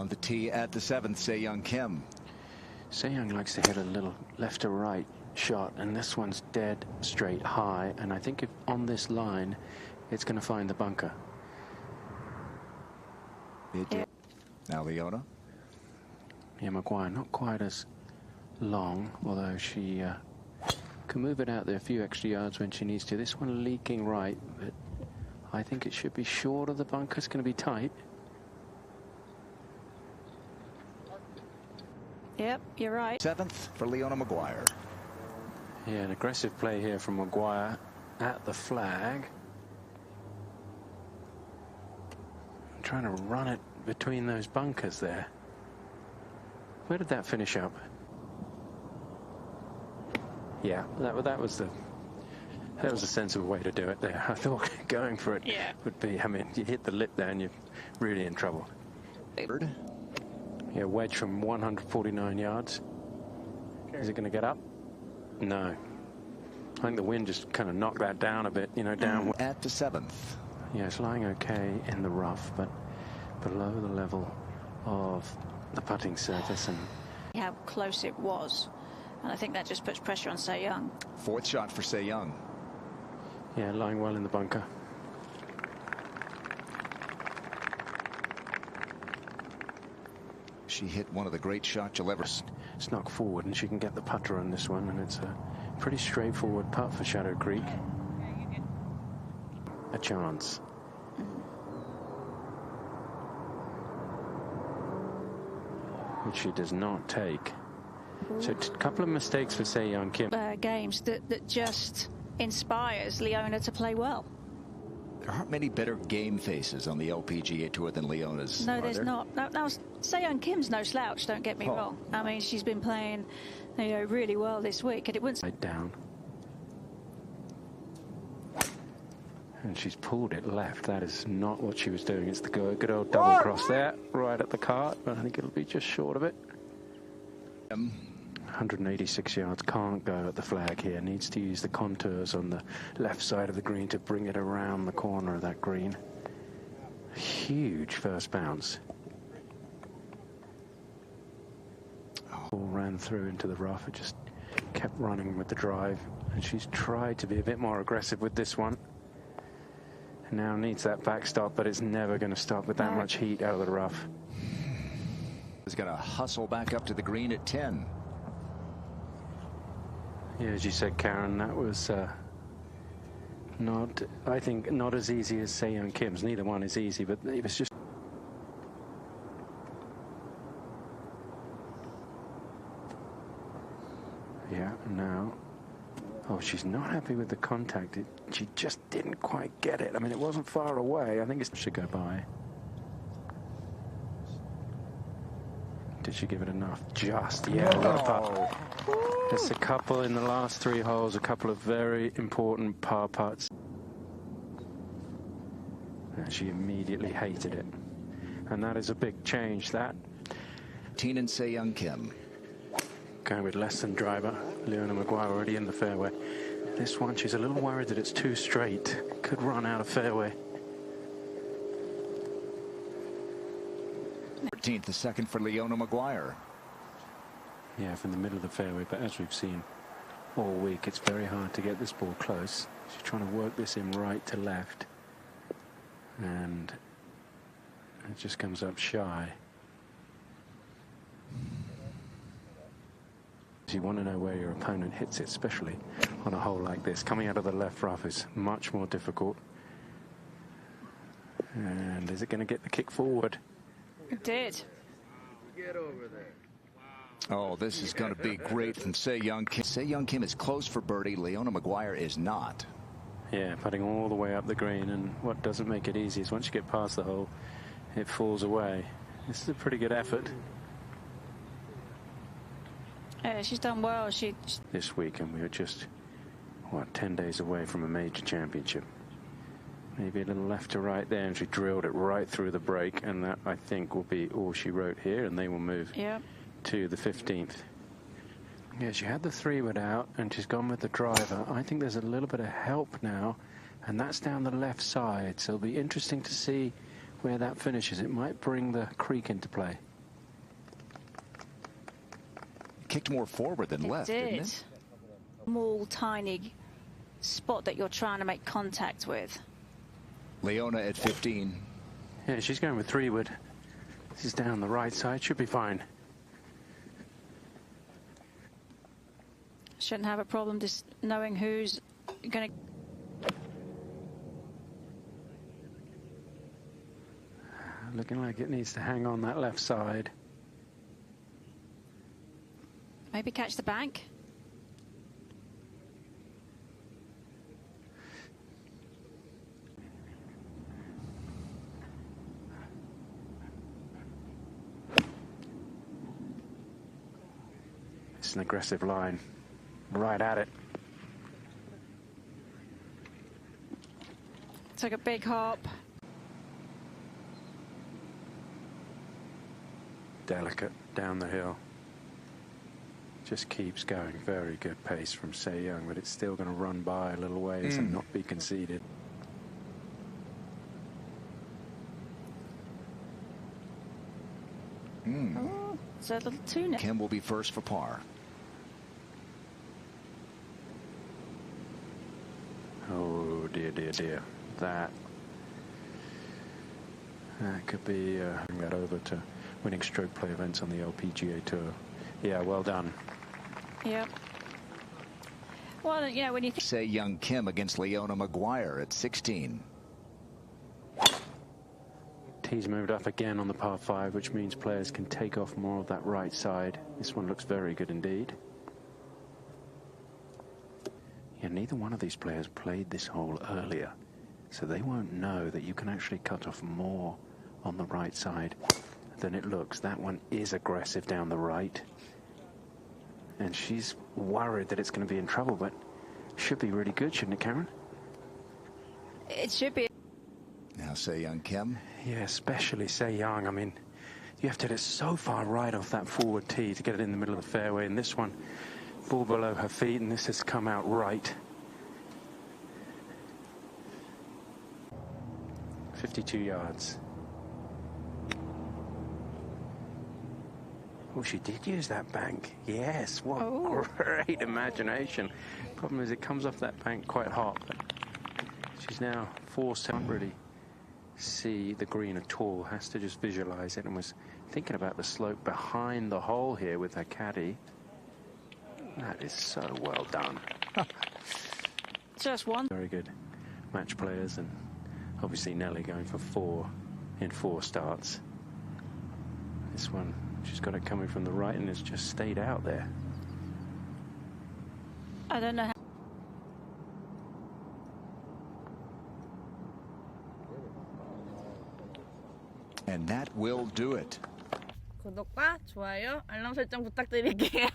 On the tee at the 7th, Se-Young Kim. Se-Young likes to hit a little left to right shot, and this one's dead straight high, and I think if on this line it's going to find the bunker. Now Leona. Yeah, Maguire not quite as long, although she can move it out there a few extra yards when she needs to. This one leaking right, but I think it should be short of the bunker. It's going to be tight. Yep, you're right. 7th for Leona Maguire. Yeah, an aggressive play here from Maguire at the flag. I'm trying to run it between those bunkers there. Where did that finish up? Yeah, that was a sensible way to do it there. I thought going for it would be, I mean, you hit the lip there and you're really in trouble. Yeah, wedge from 149 yards. Is it going to get up? No. I think the wind just kind of knocked that down a bit, you know, down. At the 7th. Yeah, it's lying okay in the rough, but below the level of the putting surface. And how close it was. And I think that just puts pressure on Se-Young. 4th shot for Se-Young. Yeah, lying well in the bunker. She hit one of the great shots you'll ever see. Snuck forward, and she can get the putter on this one, and it's a pretty straightforward putt for Shadow Creek. A chance. Which she does not take. So a couple of mistakes for Se-Young Kim. Games that just inspires Leona to play well. There aren't many better game faces on the LPGA Tour than Leona's. No, there's not. Now, Se-Young Kim's no slouch, don't get me wrong. I mean, she's been playing, you know, really well this week, and it wouldn't... Right down. And she's pulled it left. That is not what she was doing. It's the good old double cross there, right at the cart, but I think it'll be just short of it. 186 yards, can't go at the flag here. Needs to use the contours on the left side of the green to bring it around the corner of that green. Huge first bounce. Ball ran through into the rough. It just kept running with the drive, and she's tried to be a bit more aggressive with this one. And now needs that backstop, but it's never going to stop with that much heat out of the rough. Is going to hustle back up to the green at 10. Yeah, as you said, Karen, that was not, I think, not as easy as Se-Young Kim's. Neither one is easy, but it was just... Yeah, now... Oh, she's not happy with the contact. She just didn't quite get it. I mean, it wasn't far away. I think it should go by. Did she give it enough? Just, yeah, what a putt. Just a couple in the last 3 holes, a couple of very important par putts. And she immediately hated it. And that is a big change, that. Teen and Se-Young Kim. Going with less than driver. Leona Maguire already in the fairway. This one, she's a little worried that it's too straight. Could run out of fairway. 13th, the 2nd for Leona Maguire. Yeah, from the middle of the fairway, but as we've seen all week, it's very hard to get this ball close. She's trying to work this in right to left, and it just comes up shy. You want to know where your opponent hits it, especially on a hole like this. Coming out of the left rough is much more difficult. And is it going to get the kick forward? It did. Get over there. Oh, this is going to be great from Se-Young Kim. Se-Young Kim is close for birdie. Leona Maguire is not. Yeah, putting all the way up the green, and what doesn't make it easy is once you get past the hole, it falls away. This is a pretty good effort. Yeah, she's done well. This week, and we are just, what, 10 days away from a major championship. Maybe a little left to right there, and she drilled it right through the break, and that, I think, will be all she wrote here, and they will move to the 15th. Yeah, she had the 3-wood out, and she's gone with the driver. I think there's a little bit of help now, and that's down the left side, so it'll be interesting to see where that finishes. It might bring the creek into play. kicked more forward than left, didn't it? Small, tiny spot that you're trying to make contact with. Leona at 15. Yeah, she's going with 3-wood. This is down the right side. Should be fine. Shouldn't have a problem just knowing who's going to... Looking like it needs to hang on that left side. Maybe catch the bank. It's an aggressive line. Right at it. Took a big hop. Delicate down the hill. Just keeps going. Very good pace from Se Young, but it's still going to run by a little ways and not be conceded. Oh, it's a little too near. Kim will be first for par. Oh dear, dear, dear. That could be bring that over to winning stroke play events on the LPGA Tour. Yeah, well done. Yep. Well, you know, when you think... Se Young Kim against Leona Maguire at 16. Tees moved up again on the par 5, which means players can take off more of that right side. This one looks very good indeed. Yeah, neither one of these players played this hole earlier, so they won't know that you can actually cut off more on the right side than it looks. That one is aggressive down the right, and she's worried that it's going to be in trouble, but should be really good, shouldn't it, Karen? It should be. Now Se Young Kim. Yeah, especially Se Young. I mean, you have to hit it so far right off that forward tee to get it in the middle of the fairway, and this one, ball below her feet, and this has come out right. 52 yards. Oh, she did use that bank. Yes, what great imagination. Problem is it comes off that bank quite hot. But she's now forced to not really see the green at all. Has to just visualize it, and was thinking about the slope behind the hole here with her caddy. That is so well done. Just one. Very good match players, and obviously Nelly going for 4 in 4 starts. This one, she's got it coming from the right and has just stayed out there. I don't know how. And that will do it. 구독과 좋아요, 알람 설정 부탁드릴게요.